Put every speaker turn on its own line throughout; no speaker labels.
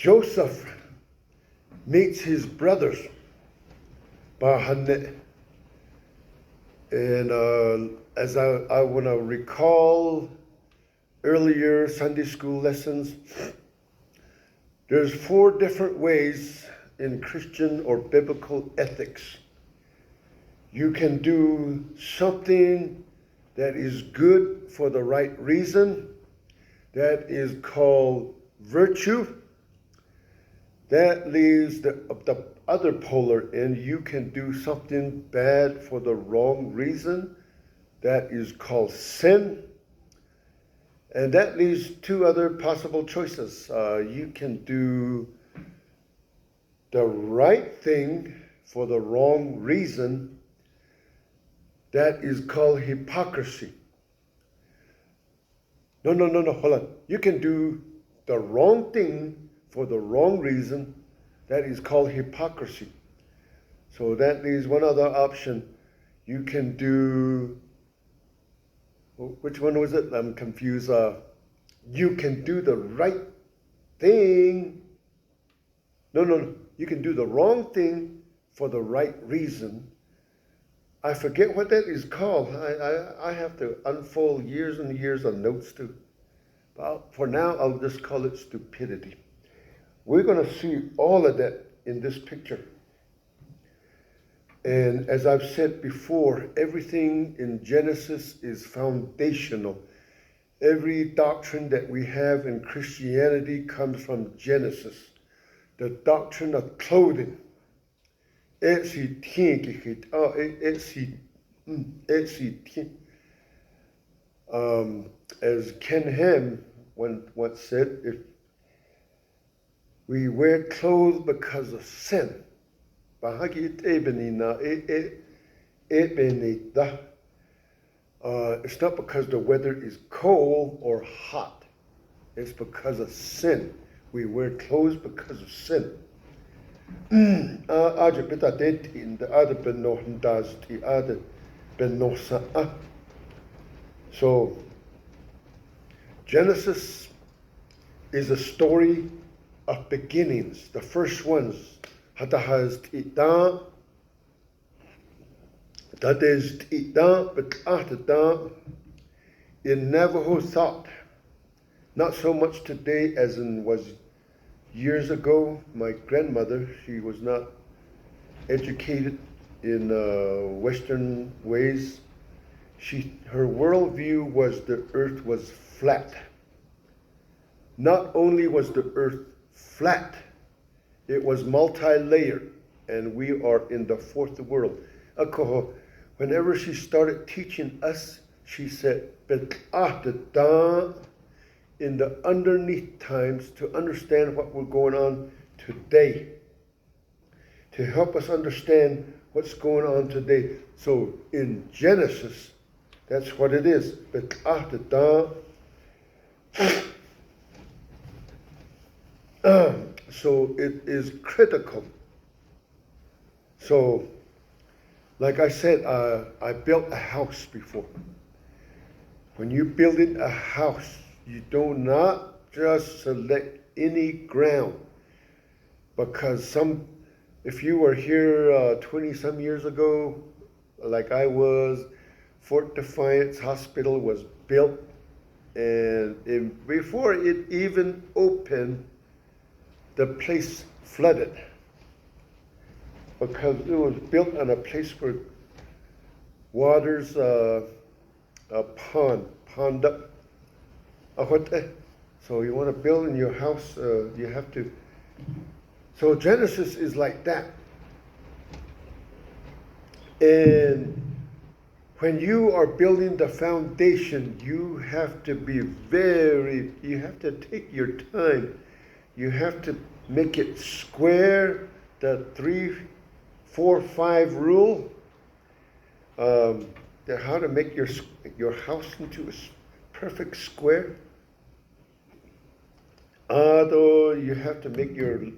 Joseph meets his brothers. And as I want to recall earlier Sunday school lessons, there's 4 different ways in Christian or biblical ethics. You can do something that is good for the right reason. That is called virtue. That leaves the other polar end. You can do something bad for the wrong reason. That is called sin. And that leaves 2 other possible choices. You can do the right thing for the wrong reason. That is called hypocrisy. No, hold on. You can do the wrong thing for the wrong reason. That is called hypocrisy. So that leaves one other option. You can do, which one was it? I'm confused. You can do the right thing. No. You can do the wrong thing for the right reason. I forget what that is called. I have to unfold years and years of notes too. But for now, I'll just call it stupidity. We're going to see all of that in this picture. And as I've said before, everything in Genesis is foundational. Every doctrine that we have in Christianity comes from Genesis. The doctrine of clothing. As Ken Ham once said, if we wear clothes because of sin, it's not because the weather is cold or hot. It's because of sin. We wear clothes because of sin. So Genesis is a story of beginnings. The first ones, that is in Navajo thought, not so much today as in was years ago. My grandmother, she was not educated in Western ways. Her worldview was the earth was flat. Not only was the earth flat, it was multi-layered, and we are in the 4th world. Whenever she started teaching us, she said, in the underneath times, to understand what was going on today, to help us understand what's going on today. So in Genesis, that's what it is. So it is critical. So, like I said, I built a house before. When you're building a house, you do not just select any ground, because if you were here 20 some years ago, like I was, Fort Defiance Hospital was built, and before it even opened, the place flooded, because it was built on a place where waters pond up. So you want to build in your house, you have to. So Genesis is like that. And when you are building the foundation, you have to you have to take your time. You have to make it square, the 3, 4, 5 rule. How to make your house into a perfect square. Although you have to make your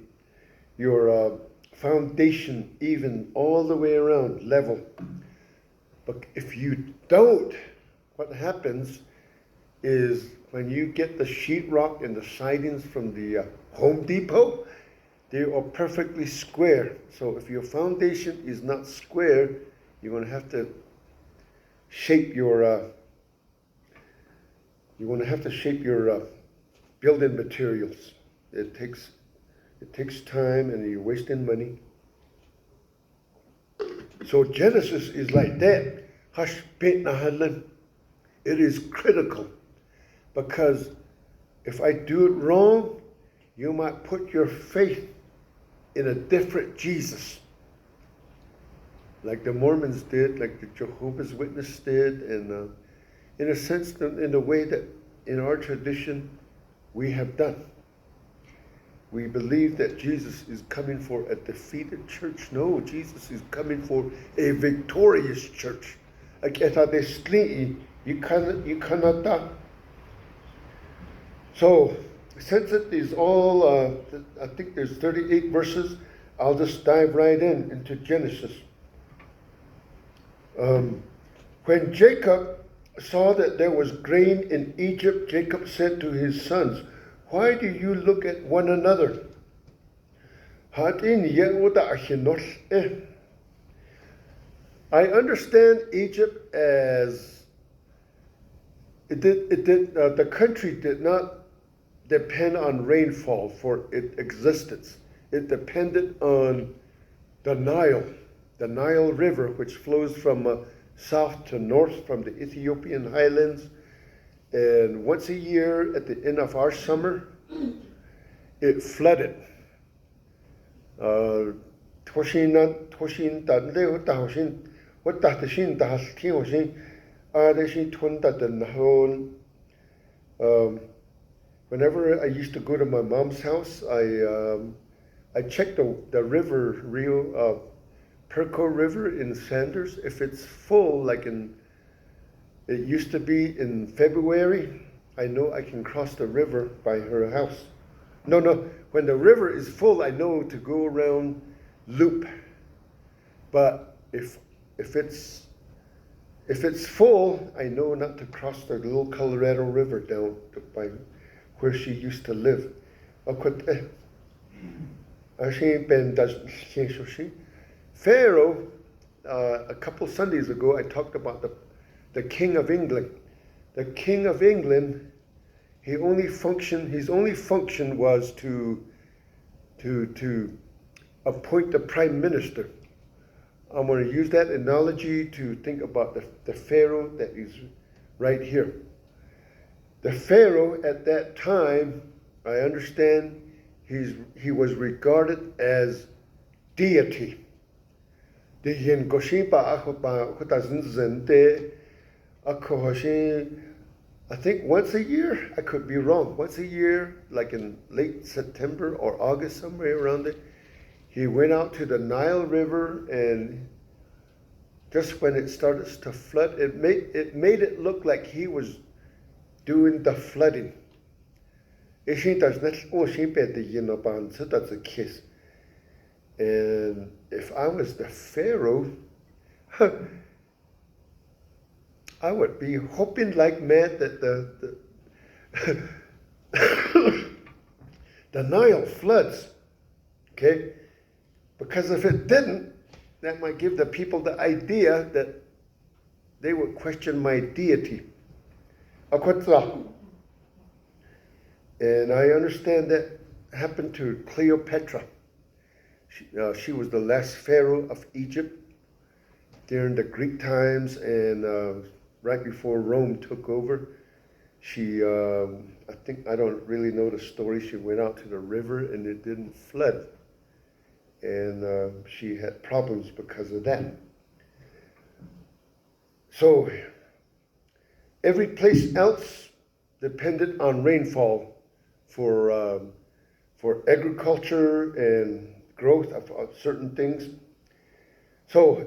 foundation even all the way around, level. But if you don't, what happens is when you get the sheetrock and the sidings from the Home Depot, they are perfectly square. So if your foundation is not square, you're going to have to shape your building materials. It takes time, and you're wasting money. So Genesis is like that. It is critical, because if I do it wrong, you might put your faith in a different Jesus, like the Mormons did, like the Jehovah's Witnesses did, and in a sense, in a way that in our tradition we have done. We believe that Jesus is coming for a defeated church. No, Jesus is coming for a victorious church. You cannot. So, since it is all, I think there's 38 verses, I'll just dive right into Genesis. When Jacob saw that there was grain in Egypt, Jacob said to his sons, "Why do you look at one another?" I understand Egypt as the country did not depend on rainfall for its existence. It depended on the Nile River, which flows from south to north from the Ethiopian highlands. And once a year, at the end of our summer, it flooded. Whenever I used to go to my mom's house, I checked the river, Perco River in Sanders. If it's full, like it used to be in February, I know I can cross the river by her house. No, when the river is full, I know to go around loop. But if it's full, I know not to cross the little Colorado River down by where she used to live. Pharaoh, a couple Sundays ago, I talked about the King of England. The King of England, his only function was to appoint the Prime Minister. I'm going to use that analogy to think about the Pharaoh that is right here. The Pharaoh at that time, I understand, he was regarded as deity. I think once a year, I could be wrong, once a year, like in late September or August, somewhere around there, he went out to the Nile River, and just when it started to flood, it made it look like he was doing the flooding. And if I was the Pharaoh, I would be hoping like mad that the Nile floods, okay? Because if it didn't, that might give the people the idea that they would question my deity. And I understand that happened to Cleopatra. She was the last pharaoh of Egypt during the Greek times, and right before Rome took over. She, I don't really know the story. She went out to the river and it didn't flood. And she had problems because of that. So every place else depended on rainfall for agriculture and growth of certain things. So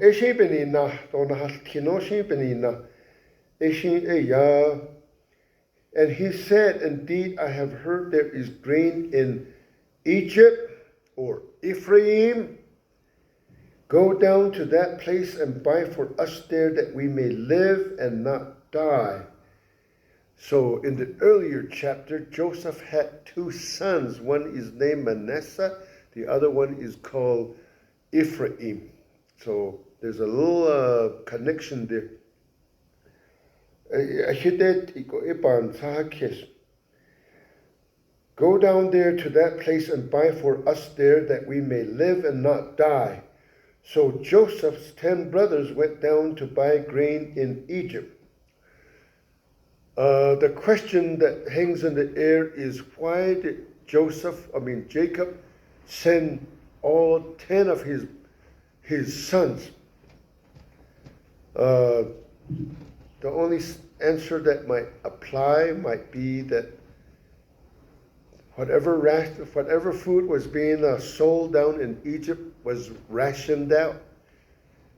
and he said, "Indeed, I have heard there is grain in Egypt," or Ephraim. "Go down to that place and buy for us there, that we may live and not die." So in the earlier chapter, Joseph had two sons. One is named Manasseh, the other one is called Ephraim. So there's a little connection there. Go down there to that place and buy for us there that we may live and not die. So Joseph's 10 brothers went down to buy grain in Egypt. The question that hangs in the air is, why did Jacob send all 10 of his sons? The only answer that might apply might be that whatever food was being sold down in Egypt was rationed out.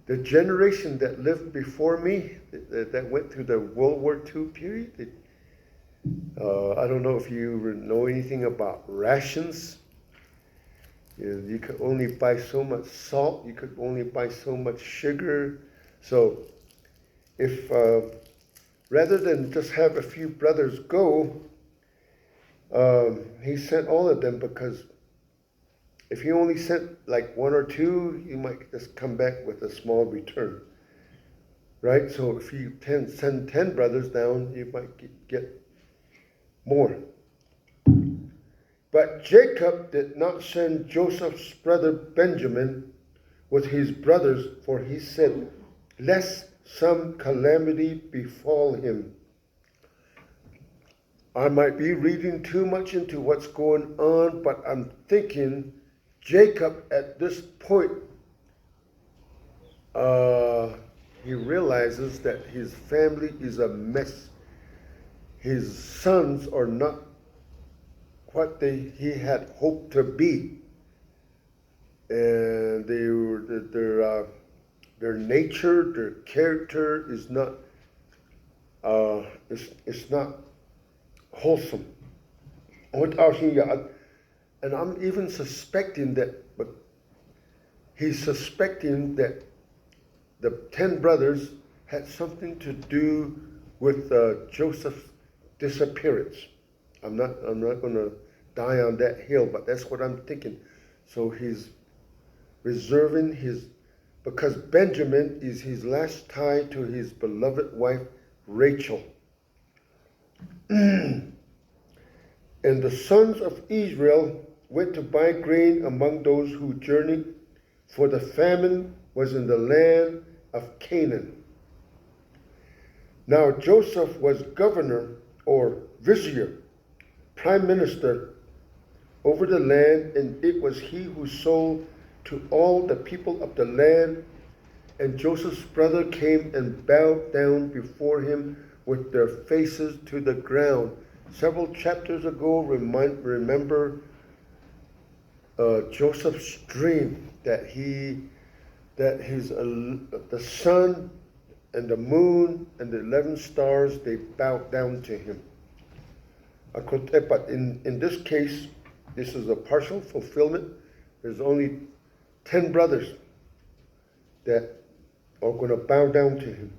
The generation that lived before me, that went through the World War II period, I don't know if you know anything about rations. You could only buy so much salt. You could only buy so much sugar. So if rather than just have a few brothers go, he sent all of them, because if he only sent like one or two, you might just come back with a small return, right? So if you send 10 brothers down, you might get more. But Jacob did not send Joseph's brother Benjamin with his brothers, for he said, lest some calamity befall him. I might be reading too much into what's going on, but I'm thinking Jacob at this point, he realizes that his family is a mess. His sons are not what he had hoped to be, and their nature, their character is not it's not wholesome. And I'm even suspecting that, but he's suspecting that the 10 brothers had something to do with Joseph's disappearance. I'm not going to die on that hill, but that's what I'm thinking. So he's reserving because Benjamin is his last tie to his beloved wife, Rachel. And the sons of Israel went to buy grain among those who journeyed, for the famine was in the land of Canaan. Now Joseph was governor, or vizier, prime minister over the land, and it was he who sold to all the people of the land. And Joseph's brother came and bowed down before him with their faces to the ground. Several chapters ago, remember Joseph's dream that the sun and the moon and the 11 stars, they bowed down to him. But in this case, this is a partial fulfillment. There's only 10 brothers that are going to bow down to him.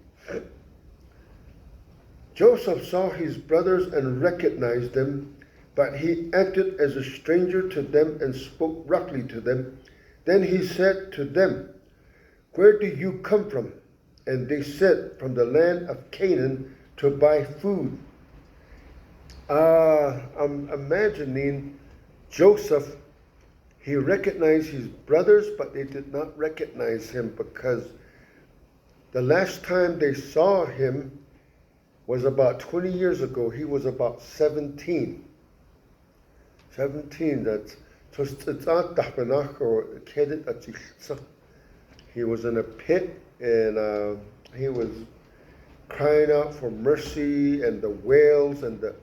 Joseph saw his brothers and recognized them, but he acted as a stranger to them and spoke roughly to them. Then he said to them, "Where do you come from?" And they said, "From the land of Canaan to buy food." I'm imagining Joseph, he recognized his brothers, but they did not recognize him, because the last time they saw him was about 20 years ago. He was about 17. 17, that's he was in a pit, and he was crying out for mercy, and the whales and the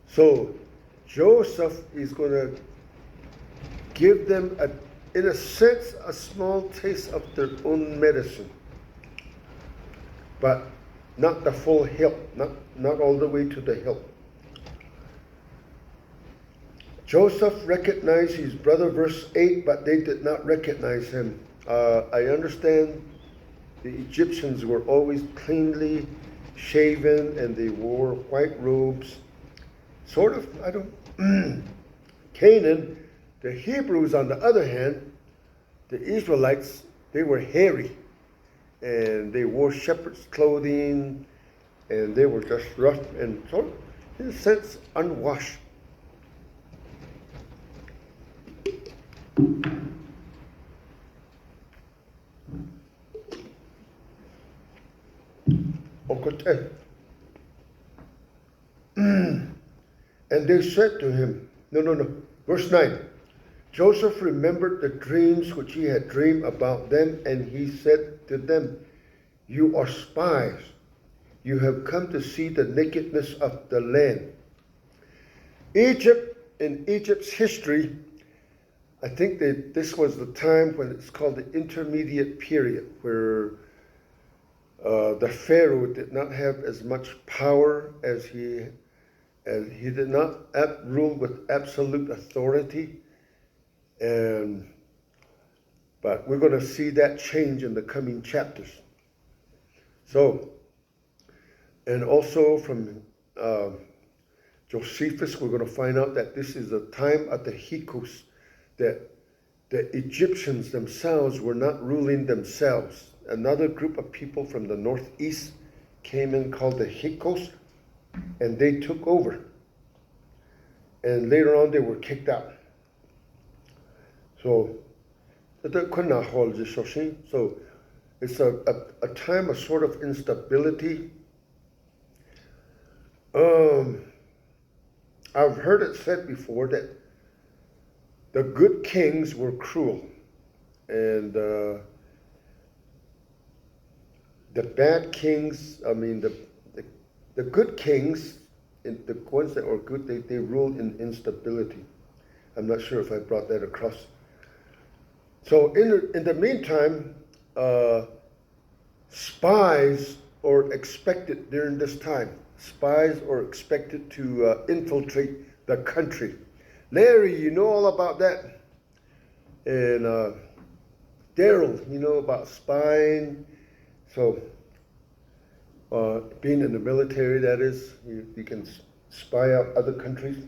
so Joseph is going to give them, in a sense, a small taste of their own medicine, but not the full hill, not all the way to the hill. Joseph recognized his brother, verse 8, but they did not recognize him. I understand the Egyptians were always cleanly shaven and they wore white robes. Sort of, I don't. Canaan, the Hebrews, on the other hand, the Israelites, they were hairy and they wore shepherd's clothing and they were just rough and sort of, in a sense, unwashed. And they said to him, no. Verse 9. Joseph remembered the dreams which he had dreamed about them, and he said to them, you are spies. You have come to see the nakedness of the land. Egypt, in Egypt's history, I think that this was the time when it's called the intermediate period, where the Pharaoh did not have as much power as he did not rule with absolute authority. But we're going to see that change in the coming chapters. So, and also from Josephus, we're going to find out that this is the time of the Hyksos, that the Egyptians themselves were not ruling themselves. Another group of people from the northeast came in called the Hyksos, and they took over. And later on, they were kicked out. So it's a time of sort of instability. I've heard it said before that the good kings were cruel, and the bad kings, I mean the good kings, the ones that were good, they ruled in instability. I'm not sure if I brought that across. So in the meantime, spies are expected during this time. Spies are expected to infiltrate the country. Larry, you know all about that. And Daryl, you know about spying. So being in the military, that is, you can spy out other countries.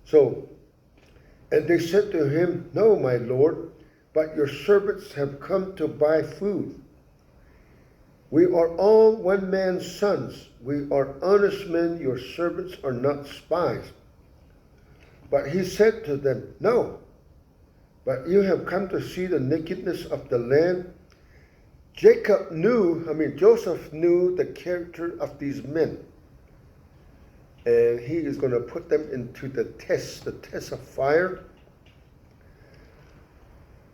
So, and they said to him, no, my lord, but your servants have come to buy food. We are all one man's sons. We are honest men. Your servants are not spies. But he said to them, no, but you have come to see the nakedness of the land. Joseph knew the character of these men. And he is going to put them into the test of fire.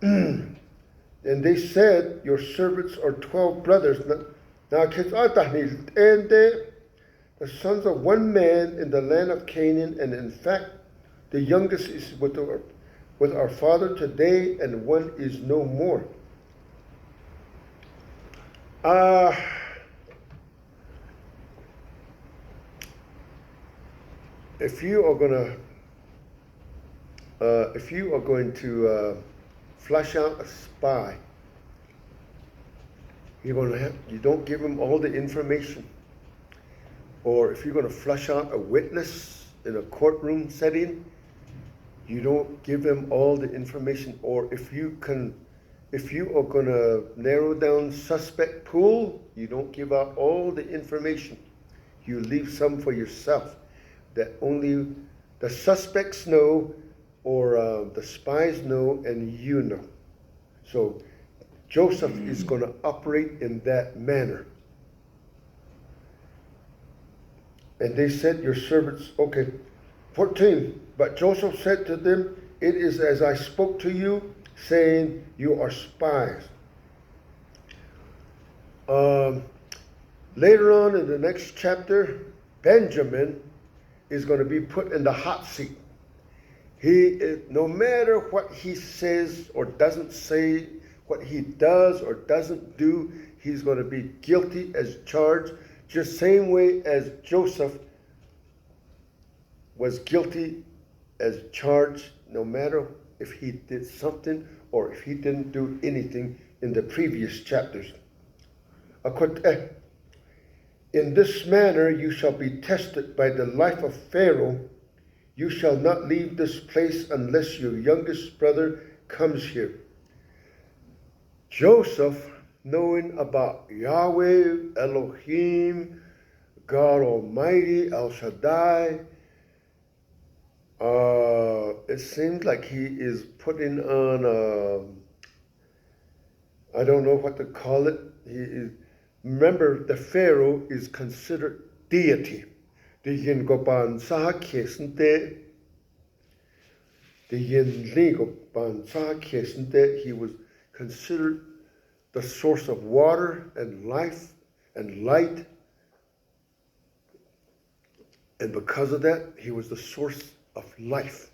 And they said, your servants are 12 brothers. Now, the sons of one man in the land of Canaan, and in fact, the youngest is with our father today, and one is no more. If you are going to flush out a spy, you don't give him all the information. Or if you're going to flush out a witness in a courtroom setting, you don't give him all the information. Or if you are going to narrow down suspect pool, you don't give out all the information. You leave some for yourself that only the suspects know, or the spies know, and you know. So Joseph is going to operate in that manner. And they said, your servants, okay, 14, but Joseph said to them, it is as I spoke to you, saying, you are spies. Later on in the next chapter, Benjamin is going to be put in the hot seat. No matter what he says or doesn't say, what he does or doesn't do, he's going to be guilty as charged, just same way as Joseph was guilty as charged, no matter if he did something or if he didn't do anything in the previous chapters. In this manner you shall be tested by the life of Pharaoh. You shall not leave this place unless your youngest brother comes here. Joseph, knowing about Yahweh, Elohim, God Almighty, El Shaddai, it seems like he is putting on, I don't know what to call it. Remember, the Pharaoh is considered deity. He was considered the source of water and life and light. And because of that, he was the source of life.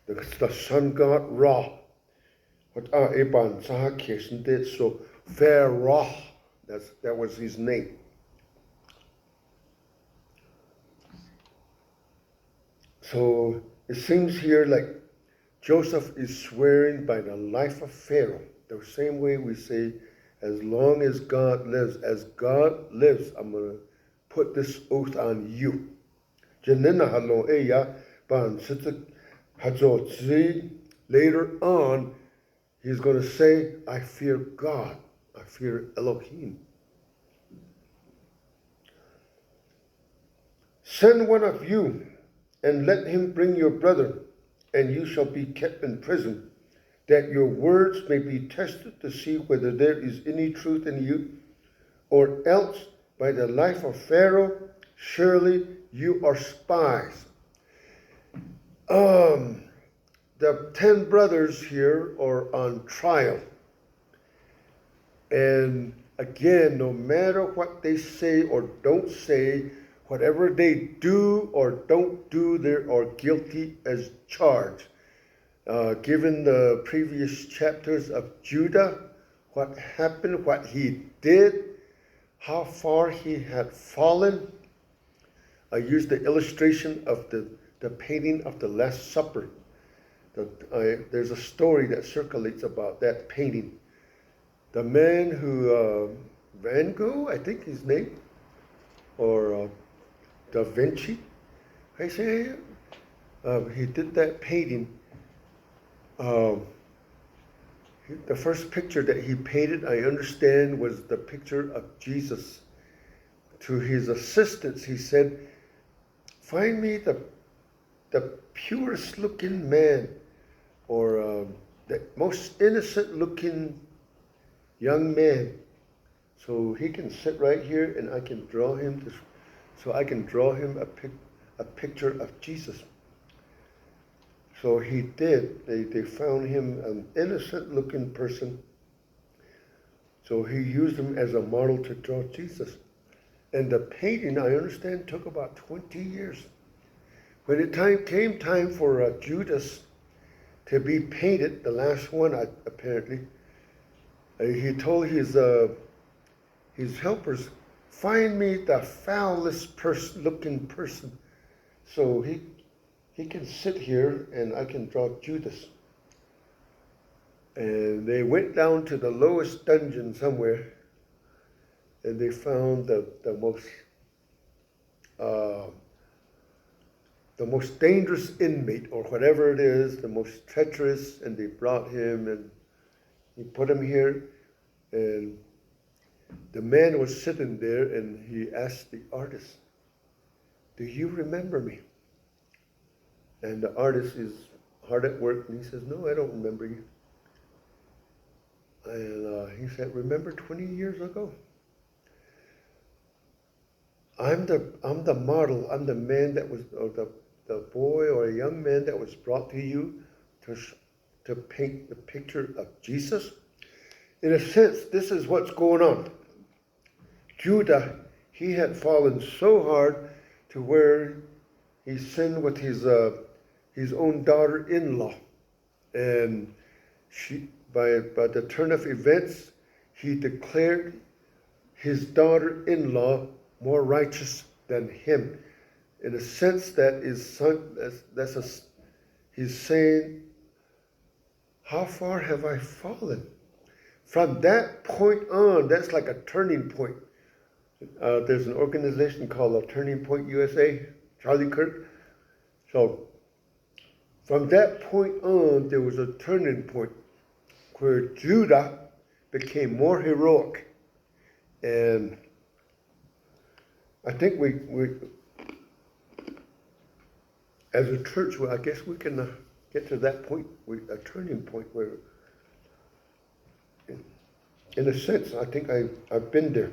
The sun god Ra. So Pharaoh, that was his name. So it seems here like Joseph is swearing by the life of Pharaoh. The same way we say, as long as God lives, I'm going to put this oath on you. Later on, he's going to say, I fear God. I fear Elohim. Send one of you and let him bring your brother, and you shall be kept in prison, that your words may be tested to see whether there is any truth in you, or else by the life of Pharaoh, surely you are spies. The 10 brothers here are on trial. And again, no matter what they say or don't say, whatever they do or don't do, they are guilty as charged. Given the previous chapters of Judah, what happened, what he did, how far he had fallen. I used the illustration of the painting of the Last Supper. There's a story that circulates about that painting. The man who, Van Gogh, I think his name, or Da Vinci, I say, he did that painting. The first picture that he painted, I understand, was the picture of Jesus. To his assistants, he said, find me the purest looking man, or the most innocent looking young man. So he can sit right here and I can draw him a picture of Jesus. So he did. They found him an innocent looking person. So he used him as a model to draw Jesus. And the painting, I understand, took about 20 years. When it came time for Judas to be painted, the last one apparently, he told his helpers, find me the foulest looking person, so he can sit here and I can draw Judas. And they went down to the lowest dungeon somewhere, and they found the most dangerous inmate, or whatever it is, the most treacherous, and they brought him and he put him here, and the man was sitting there, and he asked the artist, do you remember me? And the artist is hard at work, and he says, no, I don't remember you. And he said, remember 20 years ago? I'm the model, I'm the man that was, or the boy or a young man that was brought to you to paint the picture of Jesus. In a sense, this is what's going on. Judah, he had fallen so hard to where he sinned with his own daughter-in-law. And by the turn of events, he declared his daughter-in-law more righteous than him. in a sense that he's saying, how far have I fallen? From that point on, that's like a turning point. There's an organization called a Turning Point USA, Charlie Kirk. So from that point on, there was a turning point where Judah became more heroic. And I think we as a church, well, I guess we can get to that point, a turning point where, in a sense, I think I've been there.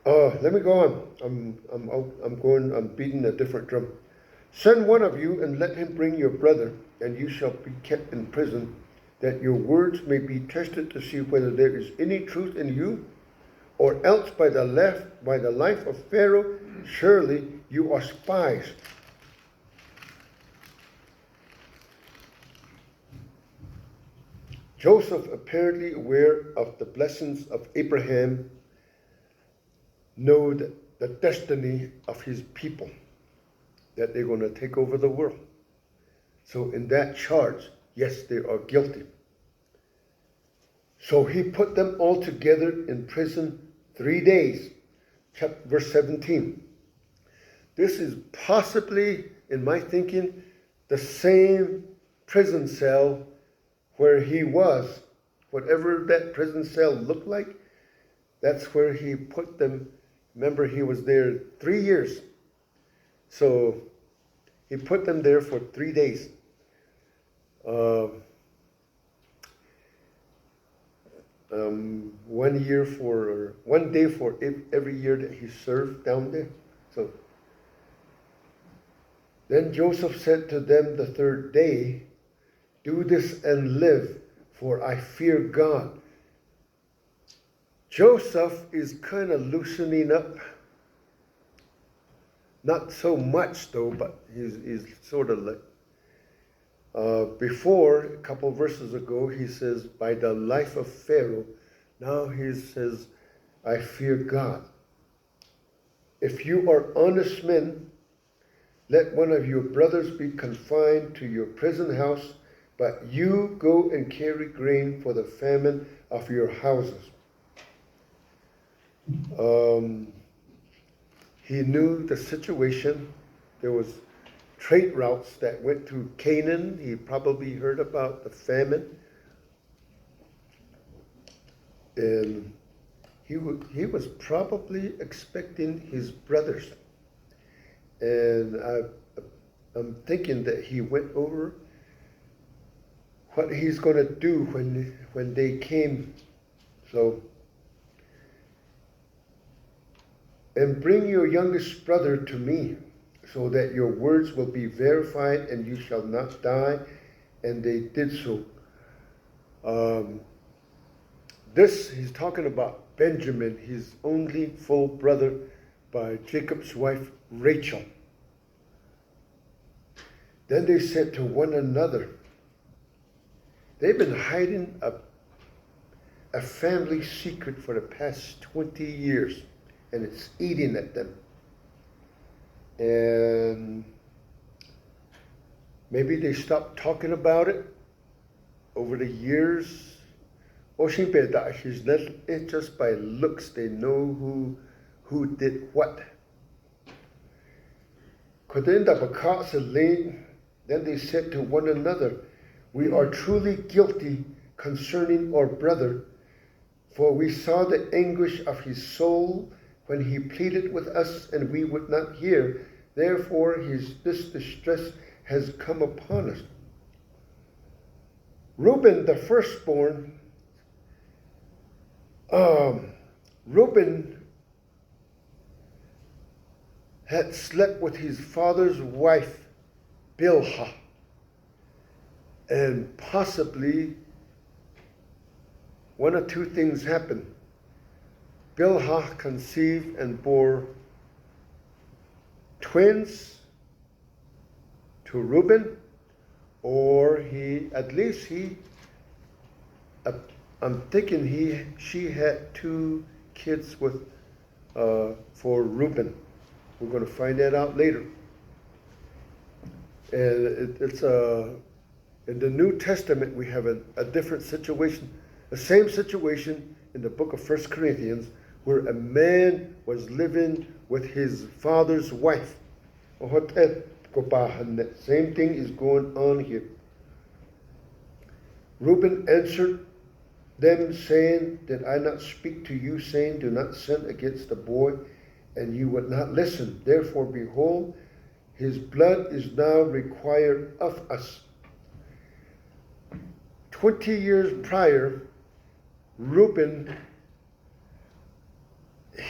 Let me go on. I'm beating a different drum. Send one of you and let him bring your brother, and you shall be kept in prison, that your words may be tested to see whether there is any truth in you, or else by the life of Pharaoh, surely you are spies. Joseph, apparently aware of the blessings of Abraham, knowed the destiny of his people, that they're going to take over the world. So in that charge, yes, they are guilty. So he put them all together in prison 3 days. Verse 17. This is possibly, in my thinking, the same prison cell where he was. Whatever that prison cell looked like, that's where he put them. Remember, he was there 3 years. So he put them there for 3 days. 1 day for every year that he served down there. So then Joseph said to them the third day, do this and live, for I fear God. Joseph is kind of loosening up. Not so much though, but he's sort of like, before, a couple of verses ago, he says, by the life of Pharaoh. Now he says, I fear God. If you are honest men, let one of your brothers be confined to your prison house, but you go and carry grain for the famine of your houses. He knew the situation. There was trade routes that went to Canaan. He probably heard about the famine. And he was probably expecting his brothers. And I'm thinking that he went over what he's going to do when they came. So, and bring your youngest brother to me, so that your words will be verified and you shall not die. And they did so. He's talking about Benjamin, his only full brother by Jacob's wife, Rachel. Then they said to one another, they've been hiding a family secret for the past 20 years, and it's eating at them. And maybe they stopped talking about it over the years. It's just by looks they know who did what. Then they said to one another, we are truly guilty concerning our brother, for we saw the anguish of his soul when he pleaded with us, and we would not hear. Therefore this distress has come upon us. Reuben, the firstborn, Reuben had slept with his father's wife, Bilhah, and possibly one or two things happened. Bilhah conceived and bore twins to Reuben, or I'm thinking she had 2 kids for Reuben. We're going to find that out later. And in the New Testament, we have a different situation, the same situation in the book of 1 Corinthians, where a man was living with his father's wife. Same thing is going on here. Reuben answered them, saying, Did I not speak to you, saying, Do not sin against the boy, and you would not listen? Therefore, behold, his blood is now required of us. 20 years prior, Reuben,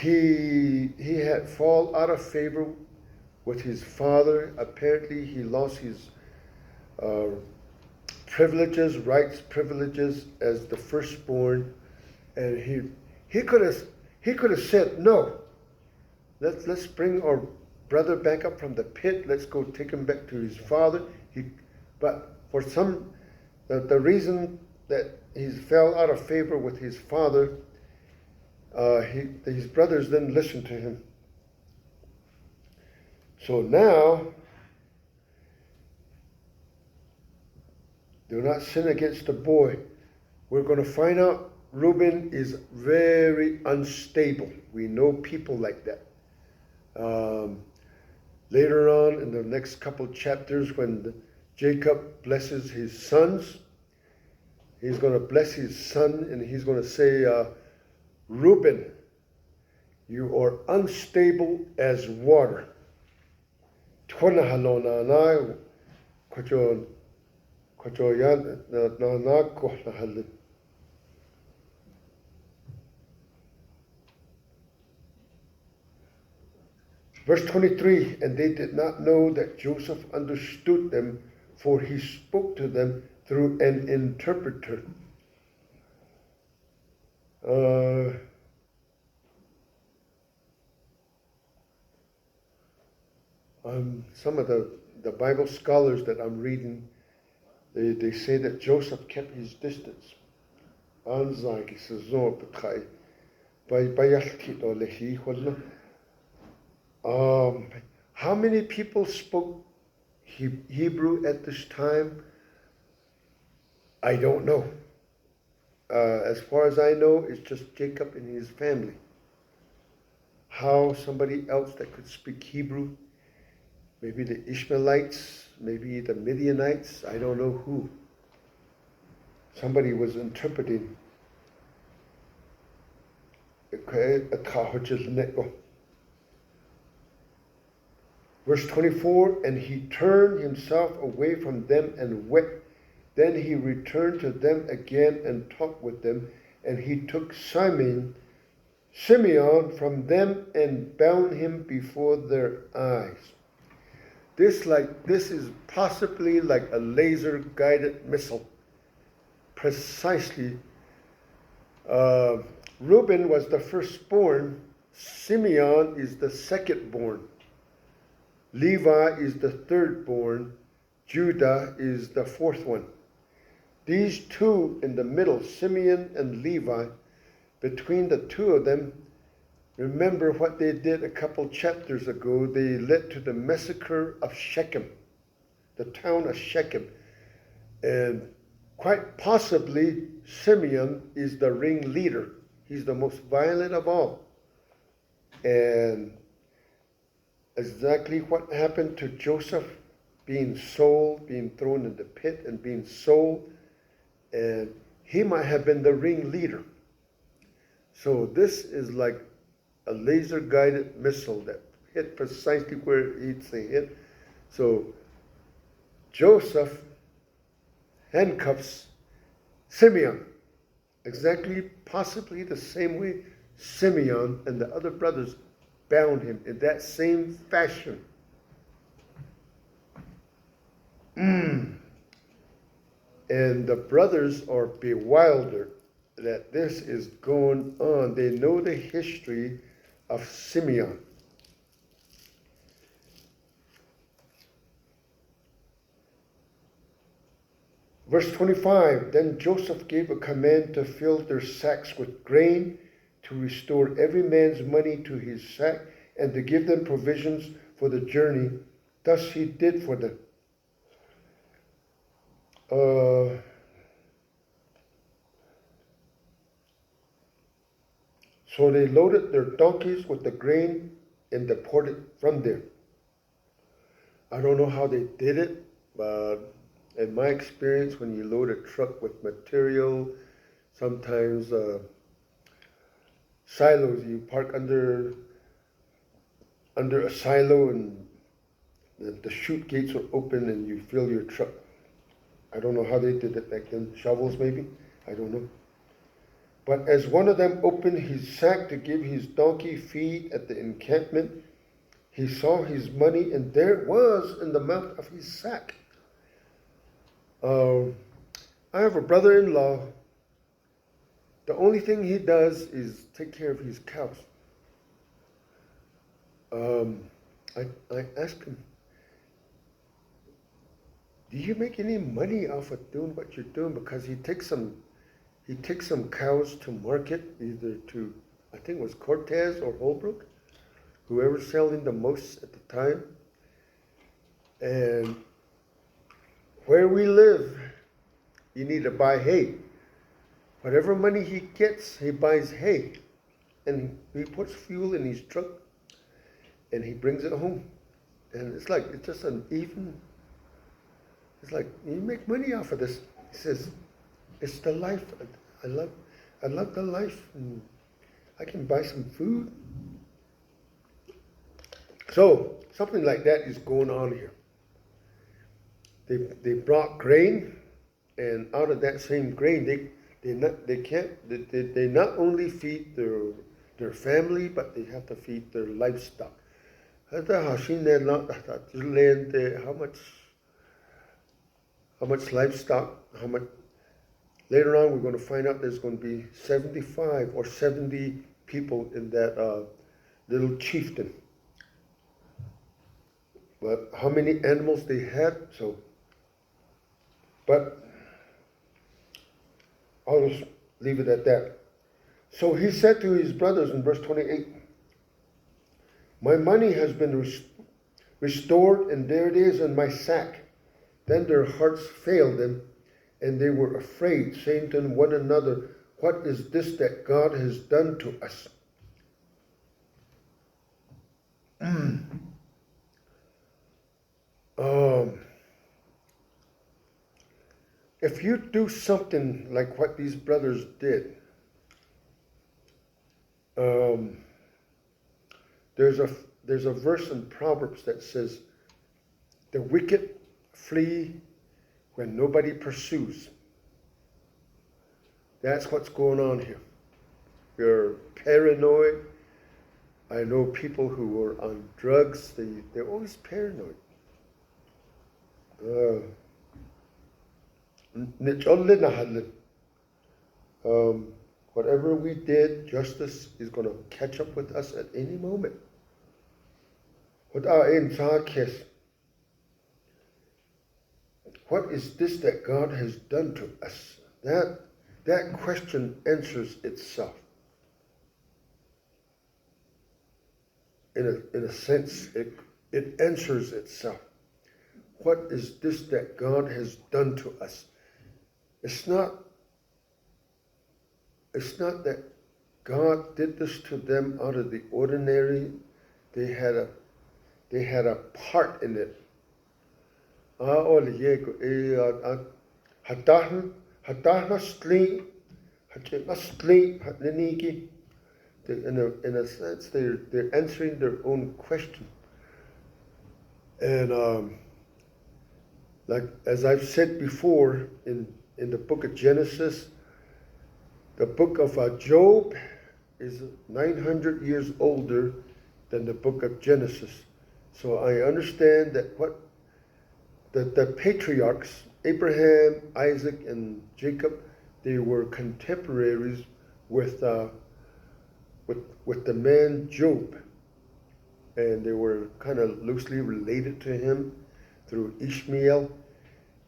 he had fallen out of favor with his father. Apparently, he lost his privileges as the firstborn, and he could have said no. Let's bring our brother back up from the pit. Let's go take him back to his father. But for the reason that he fell out of favor with his father, his brothers didn't listen to him. So now, do not sin against the boy. We're going to find out Reuben is very unstable. We know people like that. Later on in the next couple chapters, when Jacob blesses his sons, he's going to bless his son, and he's going to say, Reuben, you are unstable as water. Verse 23, and they did not know that Joseph understood them, for he spoke to them through an interpreter. Some of the Bible scholars that I'm reading, they say that Joseph kept his distance. How many people spoke Hebrew at this time? I don't know. As far as I know, it's just Jacob and his family. How somebody else that could speak Hebrew, maybe the Ishmaelites, maybe the Midianites, I don't know who. Somebody was interpreting. Verse 24, and he turned himself away from them and wept. Then he returned to them again and talked with them, and he took Simeon from them and bound him before their eyes. This is possibly like a laser-guided missile. Precisely. Reuben was the firstborn. Simeon is the secondborn. Levi is the thirdborn. Judah is the fourth one. These two in the middle, Simeon and Levi, between the two of them, remember what they did a couple chapters ago. They led to the massacre of Shechem, the town of Shechem. And quite possibly, Simeon is the ringleader. He's the most violent of all. And exactly what happened to Joseph, being sold, being thrown in the pit and being sold, and he might have been the ringleader. So this is like a laser-guided missile that hit precisely where it needs to hit. So Joseph handcuffs Simeon, exactly, possibly the same way Simeon and the other brothers bound him, in that same fashion. And the brothers are bewildered that this is going on. They know the history of Simeon. Verse 25, then Joseph gave a command to fill their sacks with grain, to restore every man's money to his sack, and to give them provisions for the journey. Thus he did for them. So they loaded their donkeys with the grain and departed from there. I don't know how they did it, but in my experience, when you load a truck with material, sometimes silos, you park under a silo and the chute gates are open and you fill your truck. I don't know how they did it back then. Shovels maybe? I don't know. But as one of them opened his sack to give his donkey feed at the encampment, he saw his money, and there it was in the mouth of his sack. I have a brother-in-law. The only thing he does is take care of his cows. I asked him, do you make any money off of doing what you're doing? Because he takes some cows to market, either to, I think it was Cortez or Holbrook, whoever's selling the most at the time. And where we live, you need to buy hay. Whatever money he gets, he buys hay. And he puts fuel in his truck and he brings it home. And it's just an even, it's like, you make money off of this. He says, it's the life. I love the life. And I can buy some food. So something like that is going on here. They brought grain, and out of that same grain, they not only feed their family, but they have to feed their livestock. How much livestock? How much? Later on, we're going to find out there's going to be 75 or 70 people in that little chieftain. But how many animals they had? But I'll just leave it at that. So he said to his brothers in verse 28, my money has been restored, and there it is in my sack. Then their hearts failed them, and they were afraid, saying to one another, what is this that God has done to us? If you do something like what these brothers did, there's a verse in Proverbs that says, the wicked flee when nobody pursues. That's what's going on here. You're paranoid. I know people who are on drugs, they're always paranoid. Whatever we did, justice is going to catch up with us at any moment. What is this that God has done to us? That question answers itself. In a sense, it answers itself. What is this that God has done to us? It's not that God did this to them out of the ordinary. They had a part in it. In a sense, they're answering their own question. And like as I've said before, in the book of Genesis, the book of Job is 900 years older than the book of Genesis. So I understand that the patriarchs, Abraham, Isaac, and Jacob, they were contemporaries with the man Job. And they were kind of loosely related to him through Ishmael.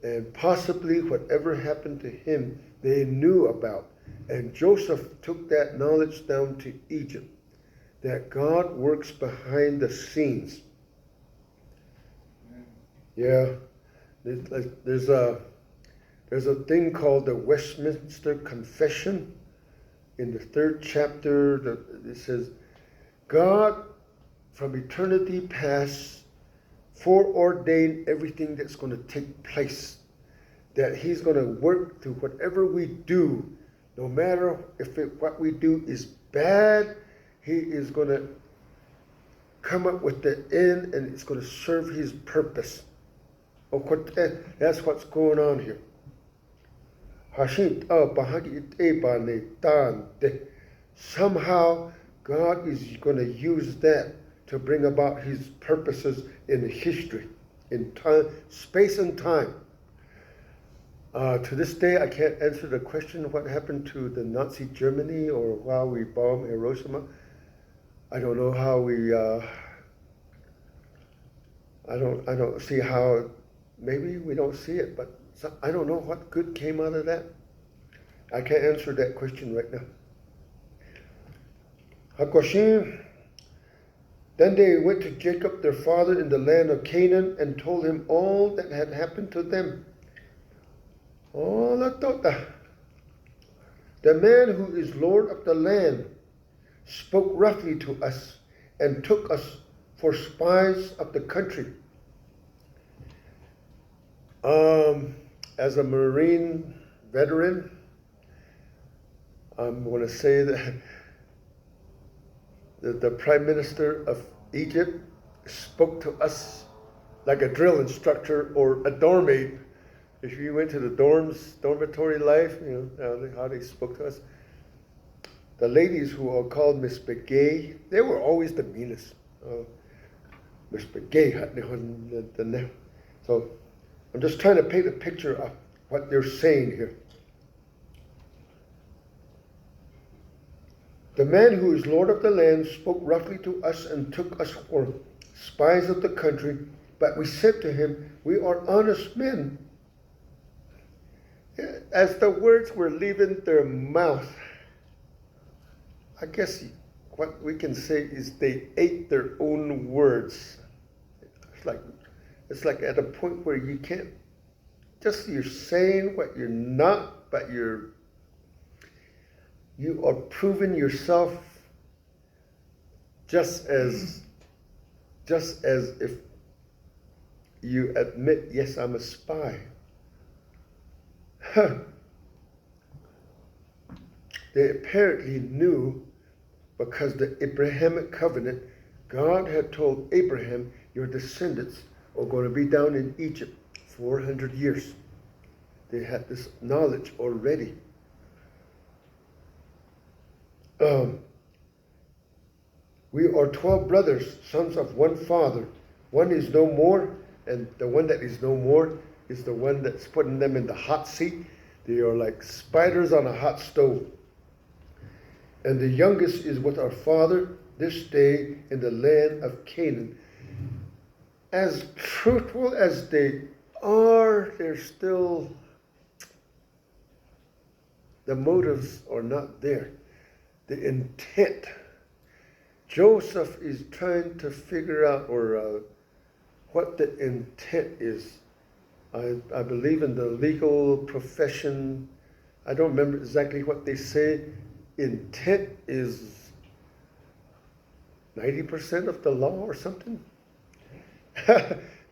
And possibly whatever happened to him, they knew about. And Joseph took that knowledge down to Egypt. that God works behind the scenes. Yeah, there's a thing called the Westminster Confession. In the 3rd chapter, it says, God from eternity past foreordained everything that's going to take place. That he's going to work through whatever we do, no matter if what we do is bad, he is going to come up with the end and it's going to serve his purpose. That's what's going on here. Somehow God is going to use that to bring about his purposes in history, in time, space and time. To this day, I can't answer the question what happened to the Nazi Germany or why we bombed Hiroshima. I don't know how we. I don't see how. Maybe we don't see it, but I don't know what good came out of that. I can't answer that question right now. Hakoshim. Then they went to Jacob, their father, in the land of Canaan, and told him all that had happened to them. The man who is Lord of the land spoke roughly to us and took us for spies of the country. As a Marine veteran, I'm going to say that the Prime Minister of Egypt spoke to us like a drill instructor or a dorm mate. If you went to the dormitory life, you know how they spoke to us. The ladies who are called Miss Begay, they were always the meanest. Miss Begay, so I'm just trying to paint a picture of what they're saying here. The man who is Lord of the land spoke roughly to us and took us for spies of the country, but we said to him, we are honest men. As the words were leaving their mouth, I guess what we can say is they ate their own words. It's like at a point where you can't, you're saying what you're not, but you are proving yourself just as if you admit, yes, I'm a spy. They apparently knew, because the Abrahamic covenant, God had told Abraham, your descendants are going to be down in Egypt 400 years. They had this knowledge already. We are 12 brothers, sons of one father. One is no more, and the one that is no more is the one that's putting them in the hot seat. They are like spiders on a hot stove. And the youngest is with our father this day in the land of Canaan. As truthful as they are, they're still, the motives are not there. The intent. Joseph is trying to figure out what the intent is. I believe in the legal profession. I don't remember exactly what they say. Intent is 90% of the law or something.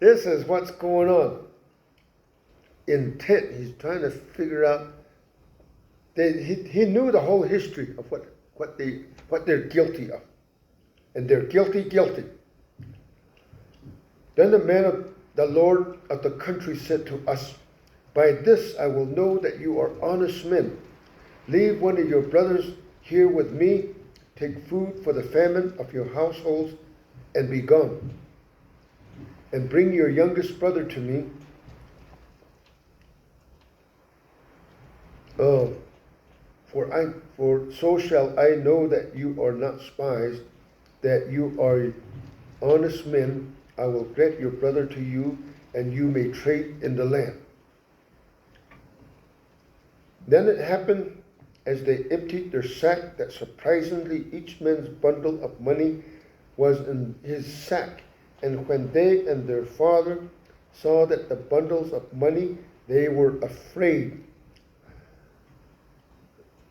This is what's going on. Intent. He's trying to figure out. He knew the whole history of what they're guilty of. And they're guilty. Then the Lord of the country said to us, by this I will know that you are honest men. Leave one of your brothers here with me, take food for the famine of your households, and be gone. And bring your youngest brother to me. For so shall I know that you are not spies, that you are honest men. I will grant your brother to you, and you may trade in the land. Then it happened as they emptied their sack that surprisingly each man's bundle of money was in his sack. And when they and their father saw that the bundles of money, they were afraid.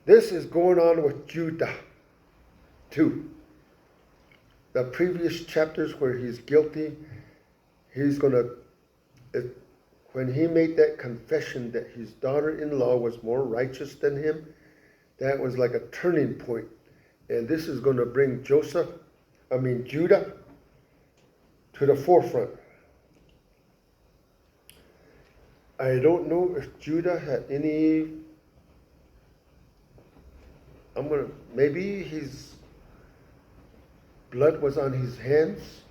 This is going on with Judah too. The previous chapters where he's guilty, he's going to, when he made that confession that his daughter-in-law was more righteous than him, that was like a turning point. And this is going to bring Judah to the forefront. I don't know if Judah had any, maybe his blood was on his hands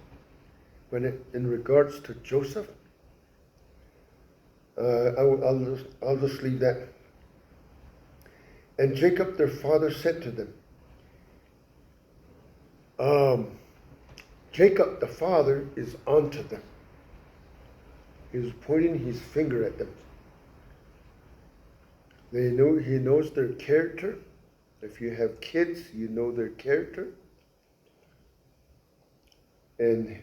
in regards to Joseph. I'll just leave that. And Jacob their father said to them, Jacob the father is onto them. He's pointing his finger at them. He knows their character. If you have kids, you know their character. And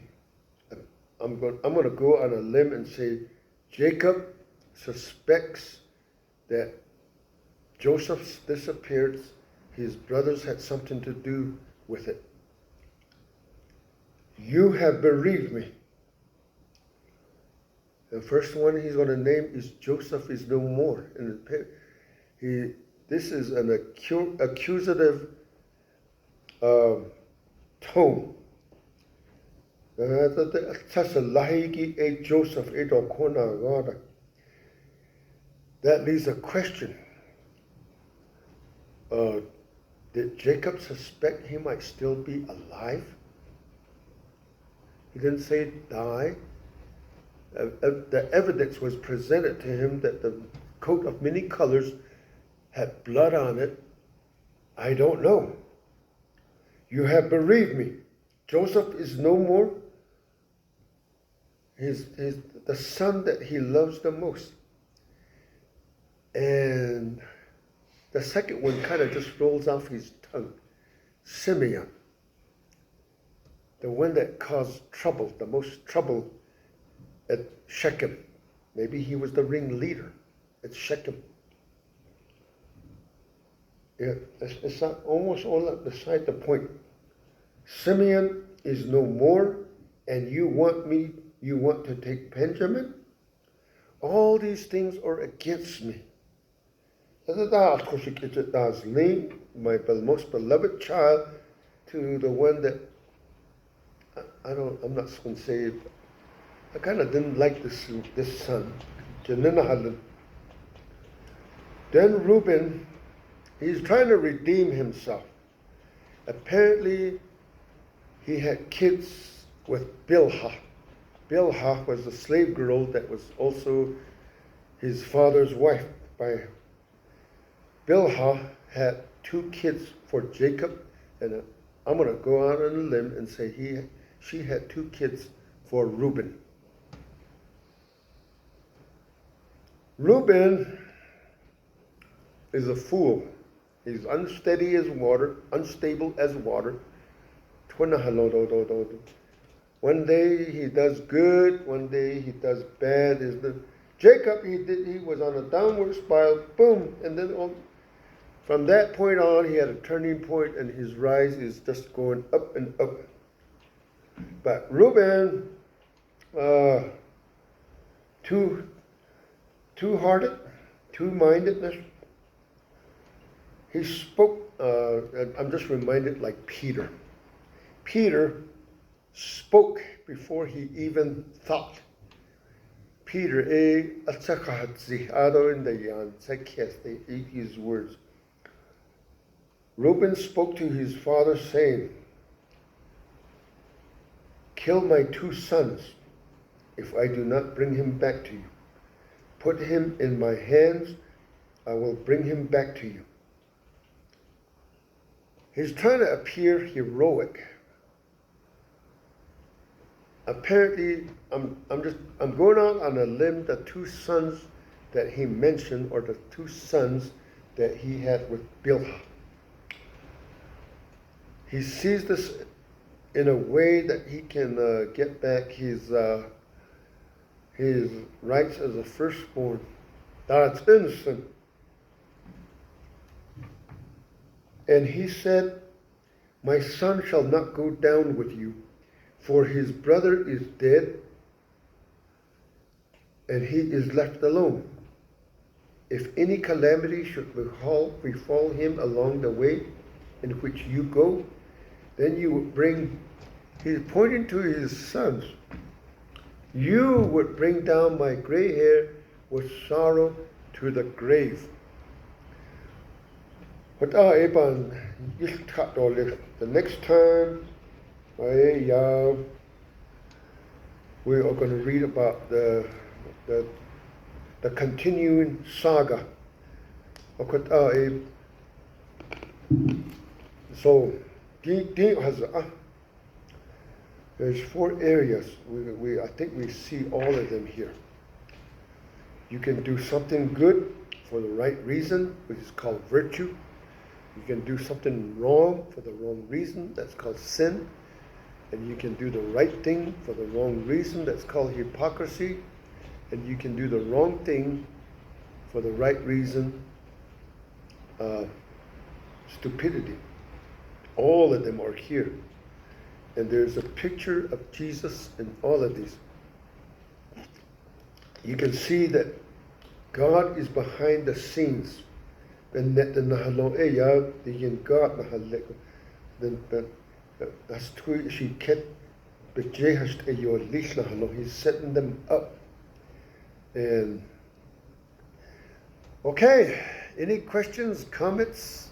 I'm going to go on a limb and say Jacob suspects that Joseph's disappearance, his brothers had something to do with it. You have bereaved me. The first one he's going to name is Joseph is no more. And this is an accusative tone. That leaves a question. Did Jacob suspect he might still be alive? He didn't say die. The evidence was presented to him that the coat of many colors had blood on it. I don't know. You have bereaved me. Joseph is no more. He's the son that he loves the most. And the second one kind of just rolls off his tongue. Simeon. The one that caused trouble, the most trouble at Shechem. Maybe he was the ringleader at Shechem. Yeah, it's not almost all beside the point. Simeon is no more, and you want to take Benjamin? All these things are against me. My most beloved child, to the one that I'm not going to say, I kind of didn't like this son. Then Reuben, he's trying to redeem himself. Apparently, he had kids with Bilhah. Bilhah was a slave girl that was also his father's wife. Bilhah had 2 kids for Jacob, and I'm going to go out on a limb and say she had 2 kids for Reuben. Reuben is a fool. He's unsteady as water, unstable as water. One day he does good, one day he does bad. Jacob, he was on a downward spiral, boom, and then from that point on, he had a turning point, and his rise is just going up and up. But Reuben, two-hearted, two-mindedness. He spoke, I'm just reminded like Peter. Peter spoke before he even thought. Peter, eat his words. Reuben spoke to his father, saying, kill my 2 sons if I do not bring him back to you. Put him in my hands, I will bring him back to you. He's trying to appear heroic. Apparently, I'm going out on a limb. The 2 sons that he mentioned are the 2 sons that he had with Bilhah. He sees this in a way that he can get back his rights as a firstborn. That's innocent. And he said, my son shall not go down with you, for his brother is dead, and he is left alone. If any calamity should befall him along the way in which you go, then you would bring, he's pointing to his sons, you would bring down my gray hair with sorrow to the grave. The next time we are going to read about the continuing saga. So there's 4 areas. I think we see all of them here. You can do something good for the right reason, which is called virtue. You can do something wrong for the wrong reason, that's called sin. And you can do the right thing for the wrong reason, that's called hypocrisy. And you can do the wrong thing for the right reason, stupidity. All of them are here. And there's a picture of Jesus in all of these. You can see that God is behind the scenes. He's setting them up. And okay, any questions, comments?